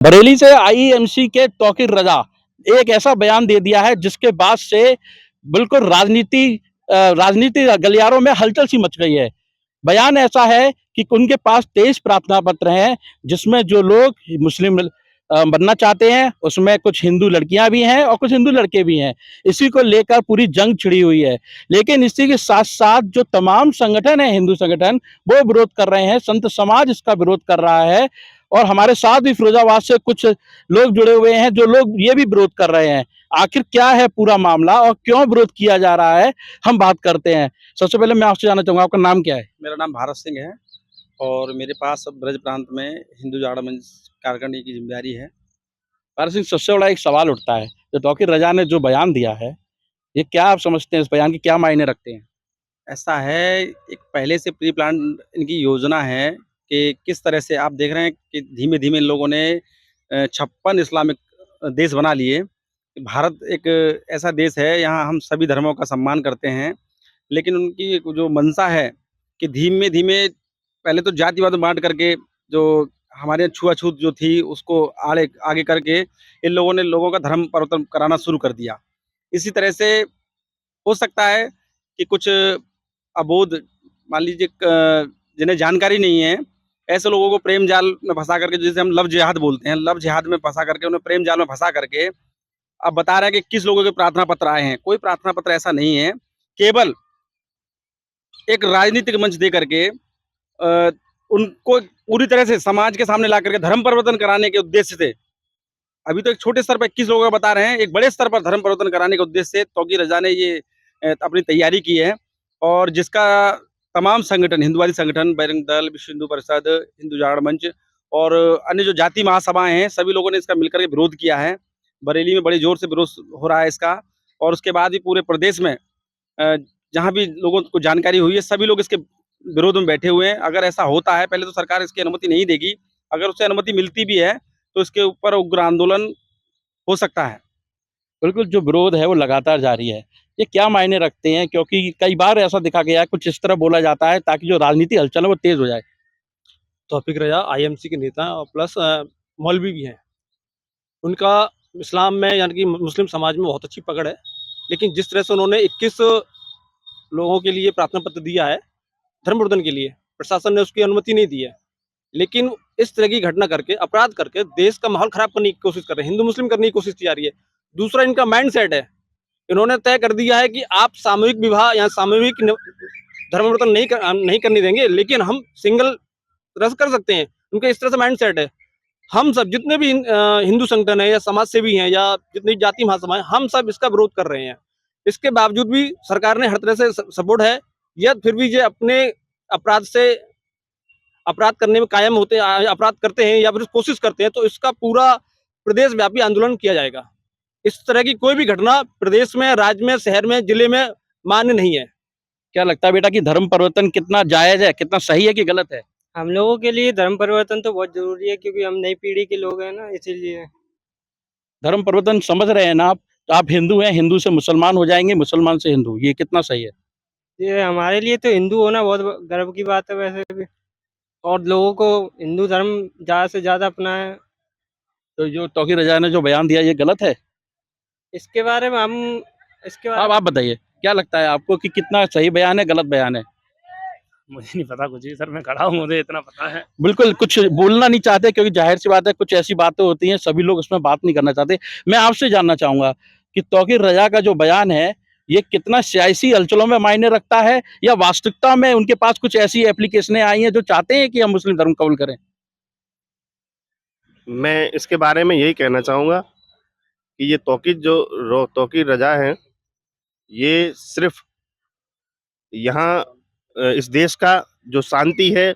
बरेली से आईएमसी के तौकीर रजा एक ऐसा बयान दे दिया है जिसके बाद से बिल्कुल राजनीति गलियारों में हलचल सी मच गई है। बयान ऐसा है कि उनके पास 23 प्रार्थना पत्र हैं जिसमें जो लोग मुस्लिम बनना चाहते हैं उसमें कुछ हिंदू लड़कियां भी हैं और कुछ हिंदू लड़के भी हैं। इसी को लेकर पूरी जंग छिड़ी हुई है। लेकिन इसी के साथ साथ जो तमाम संगठन है, हिंदू संगठन, वो विरोध कर रहे हैं। संत समाज इसका विरोध कर रहा है और हमारे साथ भी फिरोजाबाद से कुछ लोग जुड़े हुए हैं जो लोग ये भी विरोध कर रहे हैं। आखिर क्या है पूरा मामला और क्यों विरोध किया जा रहा है, हम बात करते हैं। सबसे पहले मैं आपसे जानना चाहूंगा, आपका नाम क्या है? मेरा नाम भारत सिंह है और मेरे पास अब ब्रज प्रांत में हिंदू जाड़ा मंच कार्यकारिणी की जिम्मेदारी है। पारस सिंह, सबसे बड़ा एक सवाल उठता है, जो तौकीर रजा ने जो बयान दिया है, ये क्या आप समझते हैं, इस बयान के क्या मायने रखते हैं? ऐसा है, एक पहले से प्री प्लान इनकी योजना है कि किस तरह से आप देख रहे हैं कि धीमे-धीमे इन लोगों ने 56 इस्लामिक देश बना लिए। भारत एक ऐसा देश है, यहाँ हम सभी धर्मों का सम्मान करते हैं, लेकिन उनकी एक जो मंशा है कि धीमे-धीमे पहले तो जातिवाद में बाँट करके जो हमारे यहाँ छुआ-छूत जो थी उसको आड़े आगे करके इन लोगों ने लोगों का धर्म परिवर्तन कराना शुरू कर दिया। इसी तरह से हो सकता है कि कुछ अबोध मान लीजिए जिन्हें जानकारी नहीं है, ऐसे लोगों को प्रेम जाल में फँसा करके जिसे हम लव जिहाद बोलते हैं, लव जिहाद में फँसा करके उन्हें प्रेम जाल में फँसा करके अब बता रहे हैं कि किस लोगों के प्रार्थना पत्र आए हैं। कोई प्रार्थना पत्र ऐसा नहीं है, केवल एक राजनीतिक मंच दे करके उनको पूरी तरह से समाज के सामने ला करके धर्म परिवर्तन कराने के उद्देश्य से, अभी तो एक छोटे स्तर पर 21 लोगों का बता रहे हैं, एक बड़े स्तर पर धर्म परिवर्तन कराने के उद्देश्य से तौकीर रज़ा ने ये अपनी तैयारी की है और जिसका तमाम संगठन, हिंदुवादी संगठन, बजरंग दल, विश्व हिंदू परिषद, हिंदू जागरण मंच और अन्य जो जाति महासभाएँ हैं, सभी लोगों ने इसका मिलकर के विरोध किया है। बरेली में बड़े ज़ोर से विरोध हो रहा है इसका और उसके बाद भी पूरे प्रदेश में जहाँ भी लोगों को जानकारी हुई है, सभी लोग इसके विरोध में बैठे हुए हैं। अगर ऐसा होता है, पहले तो सरकार इसकी अनुमति नहीं देगी। अगर उसे अनुमति मिलती भी है, तो इसके ऊपर उग्र आंदोलन हो सकता है। बिल्कुल, जो विरोध है वो लगातार जारी है। ये क्या मायने रखते हैं, क्योंकि कई बार ऐसा देखा गया है, कुछ इस तरह बोला जाता है ताकि जो राजनीति हलचल है वो तेज़ हो जाए। तौफीक रज़ा आईएमसी के नेता हैं और प्लस मौलवी भी हैं। उनका इस्लाम में यानी कि मुस्लिम समाज में बहुत अच्छी पकड़ है। लेकिन जिस तरह से उन्होंने 21 लोगों के लिए प्रार्थना पत्र दिया है, धर्म वर्धन के लिए, प्रशासन ने उसकी अनुमति नहीं दी है। लेकिन इस तरह की घटना करके, अपराध करके देश का माहौल खराब करने की कोशिश कर रहे हैं, हिंदू-मुस्लिम करने की कोशिश की जा रही है। दूसरा इनका माइंडसेट है, इन्होंने तय कर दिया है कि आप सामूहिक विवाह या सामूहिक धर्म परिवर्तन नहीं करने देंगे, लेकिन हम सिंगल रस कर सकते हैं। उनका इस तरह से माइंडसेट है। हम सब जितने भी हिंदू संगठन है या समाज सेवी हैं या जितनी जाति महासभाएं, हम सब इसका विरोध कर रहे हैं। इसके बावजूद भी सरकार ने हर तरह से सपोर्ट है, या फिर भी ये अपने अपराध से अपराध करने में कायम होते अपराध करते हैं या फिर कोशिश करते हैं, तो इसका पूरा प्रदेश व्यापी आंदोलन किया जाएगा। इस तरह की कोई भी घटना प्रदेश में, राज्य में, शहर में, जिले में मान्य नहीं है। क्या लगता है बेटा कि धर्म परिवर्तन कितना जायज़ है, कितना सही है कि गलत है? हम लोगों के लिए धर्म परिवर्तन तो बहुत ज़रूरी है क्योंकि हम नई पीढ़ी के लोग हैं ना, इसीलिए। धर्म परिवर्तन समझ रहे हैं ना आप? तो आप हिंदू हैं, हिंदू से मुसलमान हो जाएँगे, मुसलमान से हिंदू, ये कितना सही है? ये हमारे लिए तो हिंदू होना बहुत गर्व की बात है वैसे भी, और लोगों को हिंदू धर्म ज़्यादा से ज़्यादा अपनाएं। तो जो तौकीर रज़ा ने जो बयान दिया, ये गलत है? इसके बारे में हम इसके बारे अब आप बताइए, क्या लगता है आपको कि कितना सही बयान है, गलत बयान है? मुझे नहीं पता कुछ भी सर, मैं खड़ा हूँ, मुझे इतना पता है। बिल्कुल, कुछ बोलना नहीं चाहते क्योंकि ज़ाहिर-सी बात है, कुछ ऐसी बातें होती हैं, सभी लोग उसमें बात नहीं करना चाहते। मैं आपसे जानना चाहूँगा कि तौकीर रज़ा का जो बयान है, ये कितना सियासी हलचलों में मायने रखता है या वास्तविकता में उनके पास कुछ ऐसी एप्लीकेशनें आई हैं जो चाहते हैं कि हम मुस्लिम धर्म कबूल करें? मैं इसके बारे में यही कहना चाहूँगा कि ये तौकीर रज़ा हैं, ये सिर्फ़ यहाँ इस देश का जो शांति है,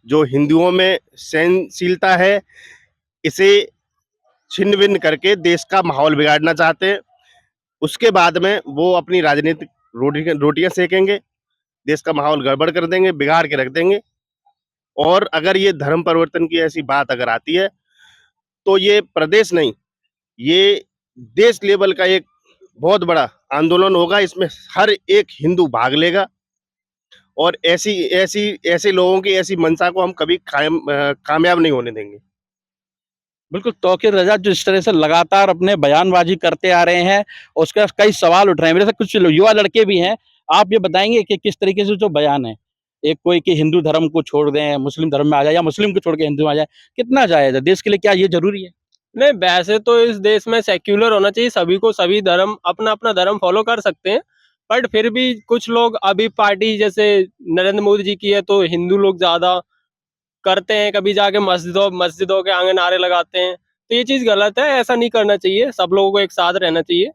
जो हिंदुओं में सहनशीलता है, इसे छिन्न-भिन्न करके देश का माहौल बिगाड़ना चाहते हैं। उसके बाद में वो अपनी राजनीतिक रोटियाँ सेकेंगे, देश का माहौल गड़बड़ कर देंगे, बिगाड़ के रख देंगे और अगर ये धर्म परिवर्तन की ऐसी बात अगर आती है, तो ये प्रदेश नहीं, ये देश लेवल का एक बहुत बड़ा आंदोलन होगा। इसमें हर एक हिंदू भाग लेगा और ऐसे लोगों की ऐसी मंशा को हम कभी कामयाब नहीं होने देंगे। बिल्कुल, तौकीर रज़ा जिस तरह से लगातार अपने बयानबाज़ी करते आ रहे हैं, उसके कई सवाल उठ रहे हैं। मेरे से कुछ युवा लड़के भी हैं, आप ये बताएँगे कि किस तरीके से जो बयान है, एक कोई कि हिंदू धर्म को छोड़ दें, मुस्लिम धर्म में आ जाए या मुस्लिम को छोड़ के हिंदू में आ जाए, कितना जायज़ है? देश के लिए क्या ये ज़रूरी है? नहीं, वैसे तो इस देश में सेक्युलर होना चाहिए, सभी को सभी धर्म अपना-अपना धर्म फ़ॉलो कर सकते हैं। बट फिर भी कुछ लोग अभी पार्टी जैसे नरेंद्र मोदी जी की है, तो हिंदू लोग ज़्यादा करते हैं, कभी जाके मस्जिदों के आगे नारे लगाते हैं। तो ये चीज़ गलत है, ऐसा नहीं करना चाहिए, सब लोगों को एक साथ रहना चाहिए।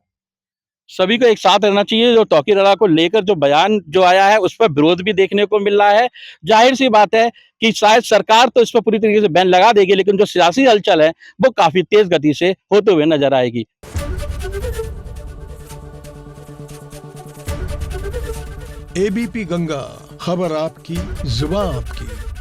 सभी को एक साथ रहना चाहिए, जो तौकीर रज़ा को लेकर जो बयान जो आया है, उस पर विरोध भी देखने को मिल रहा है। ज़ाहिर-सी बात है कि शायद सरकार तो इस पे पूरी तरीके से बैन लगा देगी, लेकिन जो सियासी हलचल है, वो काफ़ी तेज़ गति से होते हुए नज़र आएगी। एबीपी गंगा, खबर आपकी, जुबान आपकी।